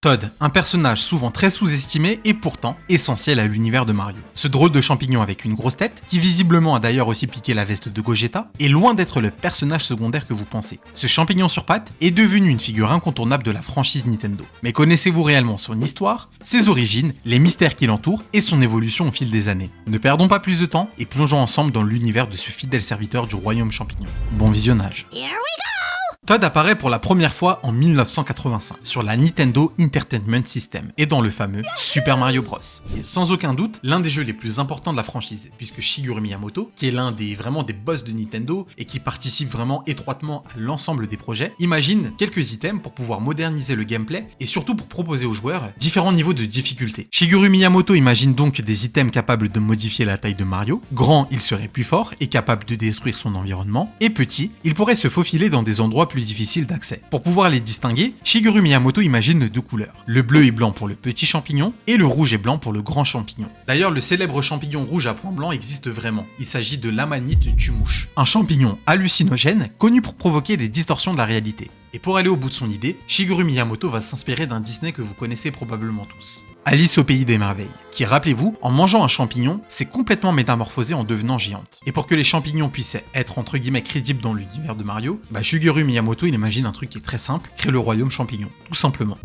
Todd, un personnage souvent très sous-estimé et pourtant essentiel à l'univers de Mario. Ce drôle de champignon avec une grosse tête, qui visiblement a d'ailleurs aussi piqué la veste de Gogeta, est loin d'être le personnage secondaire que vous pensez. Ce champignon sur pattes est devenu une figure incontournable de la franchise Nintendo. Mais connaissez-vous réellement son histoire, ses origines, les mystères qui l'entourent et son évolution au fil des années? Ne perdons pas plus de temps et plongeons ensemble dans l'univers de ce fidèle serviteur du royaume champignon. Bon visionnage. Todd apparaît pour la première fois en 1985 sur la Nintendo Entertainment System et dans le fameux Super Mario Bros. Et sans aucun doute, l'un des jeux les plus importants de la franchise, puisque Shigeru Miyamoto, qui est l'un des boss de Nintendo et qui participe vraiment étroitement à l'ensemble des projets, imagine quelques items pour pouvoir moderniser le gameplay et surtout pour proposer aux joueurs différents niveaux de difficulté. Shigeru Miyamoto imagine donc des items capables de modifier la taille de Mario. Grand, il serait plus fort et capable de détruire son environnement, et petit, il pourrait se faufiler dans des endroits plus difficile d'accès. Pour pouvoir les distinguer, Shigeru Miyamoto imagine deux couleurs. Le bleu et blanc pour le petit champignon et le rouge et blanc pour le grand champignon. D'ailleurs, le célèbre champignon rouge à points blancs existe vraiment. Il s'agit de l'amanite tumouche, un champignon hallucinogène connu pour provoquer des distorsions de la réalité. Et pour aller au bout de son idée, Shigeru Miyamoto va s'inspirer d'un Disney que vous connaissez probablement tous. Alice au pays des merveilles, qui, rappelez-vous, en mangeant un champignon, s'est complètement métamorphosée en devenant géante. Et pour que les champignons puissent être entre guillemets crédibles dans l'univers de Mario, Shigeru Miyamoto il imagine un truc qui est très simple, créer le royaume champignon, tout simplement.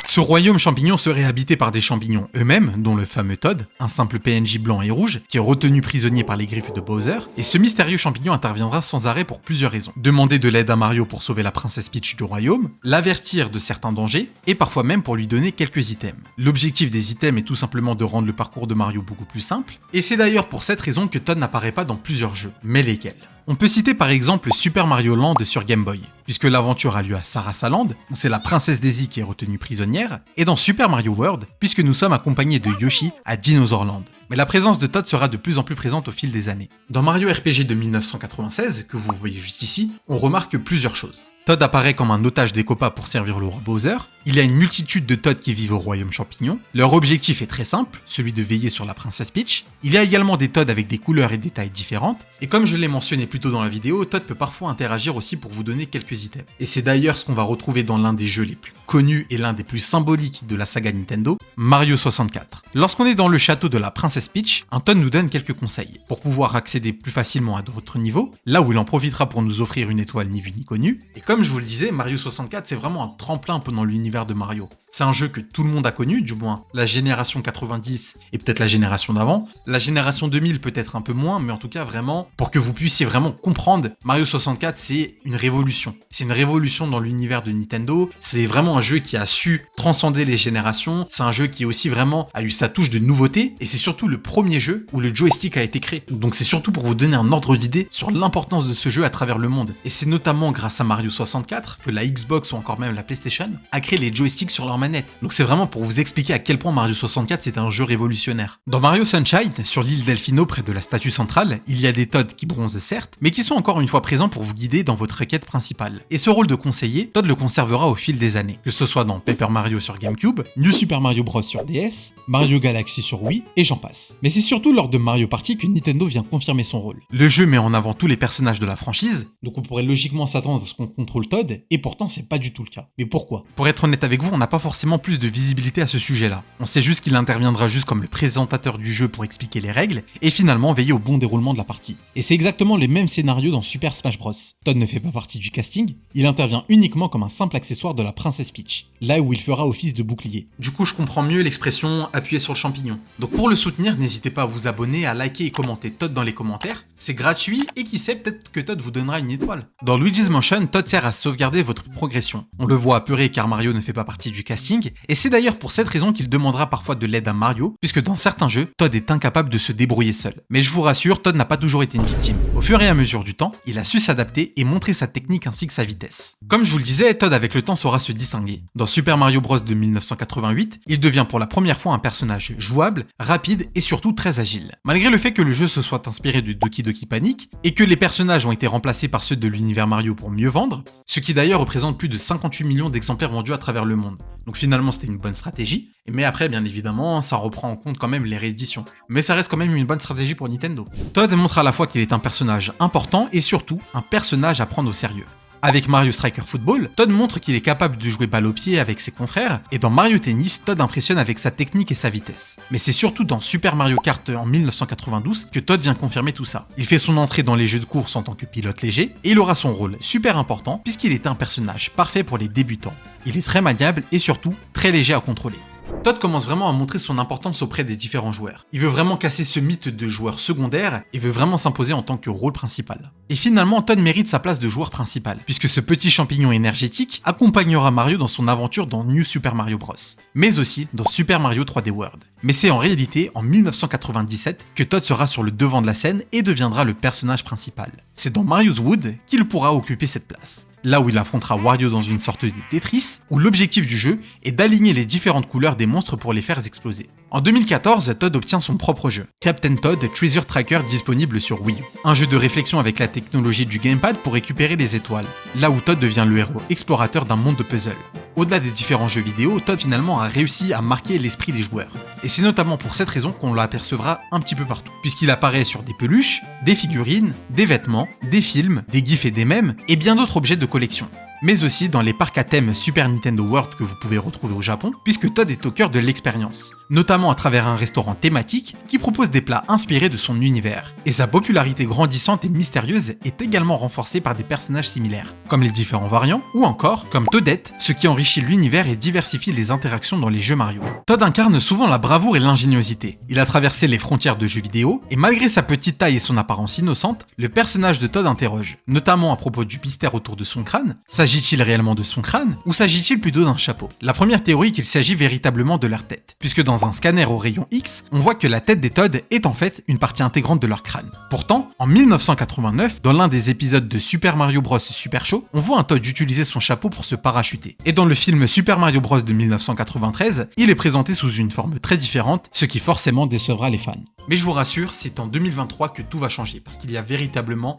Ce royaume champignon serait habité par des champignons eux-mêmes, dont le fameux Todd, un simple PNJ blanc et rouge, qui est retenu prisonnier par les griffes de Bowser, et ce mystérieux champignon interviendra sans arrêt pour plusieurs raisons. Demander de l'aide à Mario pour sauver la princesse Peach du royaume, l'avertir de certains dangers, et parfois même pour lui donner quelques items. L'objectif des items est tout simplement de rendre le parcours de Mario beaucoup plus simple, et c'est d'ailleurs pour cette raison que Todd n'apparaît pas dans plusieurs jeux. Mais lesquels ? On peut citer par exemple Super Mario Land sur Game Boy, puisque l'aventure a lieu à Sarasaland, où c'est la princesse Daisy qui est retenue prisonnière, et dans Super Mario World, puisque nous sommes accompagnés de Yoshi à Dinosaur Land. Mais la présence de Todd sera de plus en plus présente au fil des années. Dans Mario RPG de 1996, que vous voyez juste ici, on remarque plusieurs choses. Todd apparaît comme un otage des Koopas pour servir le roi Bowser. Il y a une multitude de Todd qui vivent au royaume champignon. Leur objectif est très simple, celui de veiller sur la princesse Peach. Il y a également des Todd avec des couleurs et des tailles différentes. Et comme je l'ai mentionné plus tôt dans la vidéo, Todd peut parfois interagir aussi pour vous donner quelques items. Et c'est d'ailleurs ce qu'on va retrouver dans l'un des jeux les plus connus et l'un des plus symboliques de la saga Nintendo, Mario 64. Lorsqu'on est dans le château de la princesse Peach, un Todd nous donne quelques conseils pour pouvoir accéder plus facilement à d'autres niveaux, là où il en profitera pour nous offrir une étoile ni vue ni connue. Et comme je vous le disais, Mario 64 c'est vraiment un tremplin pendant l'univers de Mario. C'est un jeu que tout le monde a connu, du moins la génération 90 et peut-être la génération d'avant. La génération 2000 peut-être un peu moins, mais en tout cas vraiment, pour que vous puissiez vraiment comprendre, Mario 64 c'est une révolution. C'est une révolution dans l'univers de Nintendo, c'est vraiment un jeu qui a su transcender les générations, c'est un jeu qui aussi vraiment a eu sa touche de nouveauté, et c'est surtout le premier jeu où le joystick a été créé. Donc c'est surtout pour vous donner un ordre d'idée sur l'importance de ce jeu à travers le monde. Et c'est notamment grâce à Mario 64 que la Xbox ou encore même la PlayStation a créé les joysticks sur leur manette. Donc c'est vraiment pour vous expliquer à quel point Mario 64 c'est un jeu révolutionnaire. Dans Mario Sunshine, sur l'île Delfino près de la statue centrale, il y a des Todd qui bronzent certes, mais qui sont encore une fois présents pour vous guider dans votre quête principale. Et ce rôle de conseiller, Todd le conservera au fil des années, que ce soit dans Paper Mario sur GameCube, New Super Mario Bros sur DS, Mario Galaxy sur Wii, et j'en passe. Mais c'est surtout lors de Mario Party que Nintendo vient confirmer son rôle. Le jeu met en avant tous les personnages de la franchise, donc on pourrait logiquement s'attendre à ce qu'on contrôle Todd, et pourtant c'est pas du tout le cas. Mais pourquoi ? Pour être honnête avec vous, on n'a pas forcément plus de visibilité à ce sujet-là. On sait juste qu'il interviendra juste comme le présentateur du jeu pour expliquer les règles, et finalement veiller au bon déroulement de la partie. Et c'est exactement les mêmes scénarios dans Super Smash Bros. Todd ne fait pas partie du casting, il intervient uniquement comme un simple accessoire de la princesse Peach, là où il fera office de bouclier. Du coup, je comprends mieux l'expression « appuyer sur le champignon ». Donc pour le soutenir, n'hésitez pas à vous abonner, à liker et commenter Todd dans les commentaires. C'est gratuit, et qui sait, peut-être que Todd vous donnera une étoile. Dans Luigi's Mansion, Todd sert à sauvegarder votre progression. On le voit apeurer car Mario ne fait pas partie du casting, et c'est d'ailleurs pour cette raison qu'il demandera parfois de l'aide à Mario, puisque dans certains jeux, Todd est incapable de se débrouiller seul. Mais je vous rassure, Todd n'a pas toujours été une victime. Au fur et à mesure du temps, il a su s'adapter et montrer sa technique ainsi que sa vitesse. Comme je vous le disais, Todd avec le temps saura se distinguer. Dans Super Mario Bros de 1988, il devient pour la première fois un personnage jouable, rapide et surtout très agile. Malgré le fait que le jeu se soit inspiré de Doki Doki Panic, et que les personnages ont été remplacés par ceux de l'univers Mario pour mieux vendre, ce qui d'ailleurs représente plus de 58 millions d'exemplaires vendus à travers le monde. Donc finalement c'était une bonne stratégie, mais après bien évidemment ça reprend en compte quand même les rééditions. Mais ça reste quand même une bonne stratégie pour Nintendo. Todd montre à la fois qu'il est un personnage important et surtout un personnage à prendre au sérieux. Avec Mario Striker Football, Todd montre qu'il est capable de jouer balle au pied avec ses confrères, et dans Mario Tennis, Todd impressionne avec sa technique et sa vitesse. Mais c'est surtout dans Super Mario Kart en 1992 que Todd vient confirmer tout ça. Il fait son entrée dans les jeux de course en tant que pilote léger, et il aura son rôle super important puisqu'il est un personnage parfait pour les débutants. Il est très maniable et surtout très léger à contrôler. Todd commence vraiment à montrer son importance auprès des différents joueurs. Il veut vraiment casser ce mythe de joueur secondaire et veut vraiment s'imposer en tant que rôle principal. Et finalement, Todd mérite sa place de joueur principal, puisque ce petit champignon énergétique accompagnera Mario dans son aventure dans New Super Mario Bros, mais aussi dans Super Mario 3D World. Mais c'est en réalité en 1997 que Todd sera sur le devant de la scène et deviendra le personnage principal. C'est dans Mario's Wood qu'il pourra occuper cette place. Là où il affrontera Wario dans une sorte de Tetris, où l'objectif du jeu est d'aligner les différentes couleurs des monstres pour les faire exploser. En 2014, Todd obtient son propre jeu, Captain Todd Treasure Tracker, disponible sur Wii U. Un jeu de réflexion avec la technologie du gamepad pour récupérer les étoiles, là où Todd devient le héros explorateur d'un monde de puzzle. Au-delà des différents jeux vidéo, Todd finalement a réussi à marquer l'esprit des joueurs. Et c'est notamment pour cette raison qu'on l'apercevra un petit peu partout, puisqu'il apparaît sur des peluches, des figurines, des vêtements, des films, des gifs et des mèmes, et bien d'autres objets de collection. Mais aussi dans les parcs à thème Super Nintendo World que vous pouvez retrouver au Japon, puisque Todd est au cœur de l'expérience, notamment à travers un restaurant thématique qui propose des plats inspirés de son univers. Et sa popularité grandissante et mystérieuse est également renforcée par des personnages similaires, comme les différents variants, ou encore comme Toadette, ce qui enrichit l'univers et diversifie les interactions dans les jeux Mario. Todd incarne souvent la bravoure et l'ingéniosité. Il a traversé les frontières de jeux vidéo, et malgré sa petite taille et son apparence innocente, le personnage de Todd interroge, notamment à propos du mystère autour de son crâne. S'agit-il réellement de son crâne, ou s'agit-il plutôt d'un chapeau? La première théorie est qu'il s'agit véritablement de leur tête, puisque dans un scanner au rayon X, on voit que la tête des Todd est en fait une partie intégrante de leur crâne. Pourtant, en 1989, dans l'un des épisodes de Super Mario Bros Super Show, on voit un Todd utiliser son chapeau pour se parachuter. Et dans le film Super Mario Bros de 1993, il est présenté sous une forme très différente, ce qui forcément décevra les fans. Mais je vous rassure, c'est en 2023 que tout va changer, parce qu'il y a véritablement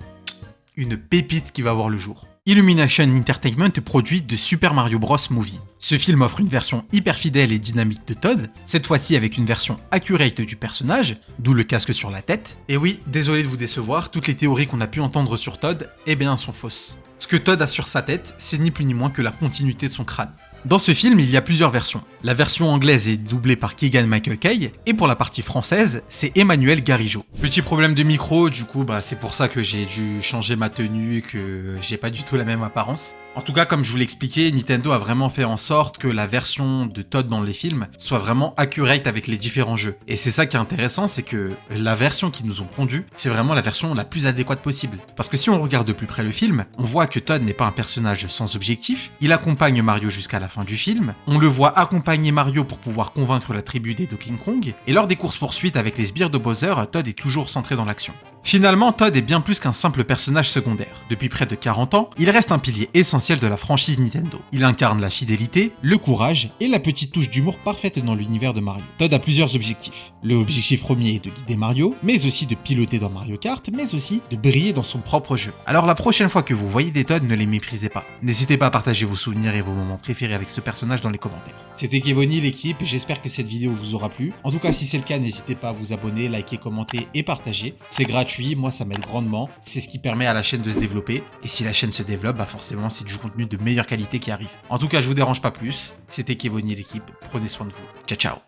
une pépite qui va voir le jour. Illumination Entertainment produit The Super Mario Bros Movie. Ce film offre une version hyper fidèle et dynamique de Todd, cette fois-ci avec une version accurate du personnage, d'où le casque sur la tête. Et oui, désolé de vous décevoir, toutes les théories qu'on a pu entendre sur Todd, eh bien sont fausses. Ce que Todd a sur sa tête, c'est ni plus ni moins que la continuité de son crâne. Dans ce film, il y a plusieurs versions. La version anglaise est doublée par Keegan-Michael Kay, et pour la partie française, c'est Emmanuel Garigeau. Petit problème de micro, du coup, c'est pour ça que j'ai dû changer ma tenue et que j'ai pas du tout la même apparence. En tout cas, comme je vous l'expliquais, Nintendo a vraiment fait en sorte que la version de Todd dans les films soit vraiment accurate avec les différents jeux. Et c'est ça qui est intéressant, c'est que la version qu'ils nous ont pondue, c'est vraiment la version la plus adéquate possible. Parce que si on regarde de plus près le film, on voit que Todd n'est pas un personnage sans objectif, il accompagne Mario jusqu'à la fin du film, on le voit accompagner Mario pour pouvoir convaincre la tribu des Donkey Kong, et lors des courses-poursuites avec les sbires de Bowser, Todd est toujours centré dans l'action. Finalement, Todd est bien plus qu'un simple personnage secondaire. Depuis près de 40 ans, il reste un pilier essentiel de la franchise Nintendo. Il incarne la fidélité, le courage et la petite touche d'humour parfaite dans l'univers de Mario. Todd a plusieurs objectifs. Le objectif premier est de guider Mario, mais aussi de piloter dans Mario Kart, mais aussi de briller dans son propre jeu. Alors la prochaine fois que vous voyez des Todd, ne les méprisez pas. N'hésitez pas à partager vos souvenirs et vos moments préférés avec ce personnage dans les commentaires. C'était Kevoni, l'équipe, j'espère que cette vidéo vous aura plu. En tout cas, si c'est le cas, n'hésitez pas à vous abonner, liker, commenter et partager. C'est gratuit, moi ça m'aide grandement, c'est ce qui permet à la chaîne de se développer. Et si la chaîne se développe, forcément c'est du contenu de meilleure qualité qui arrive. En tout cas, je vous dérange pas plus. C'était Kevoni, l'équipe, prenez soin de vous. Ciao ciao.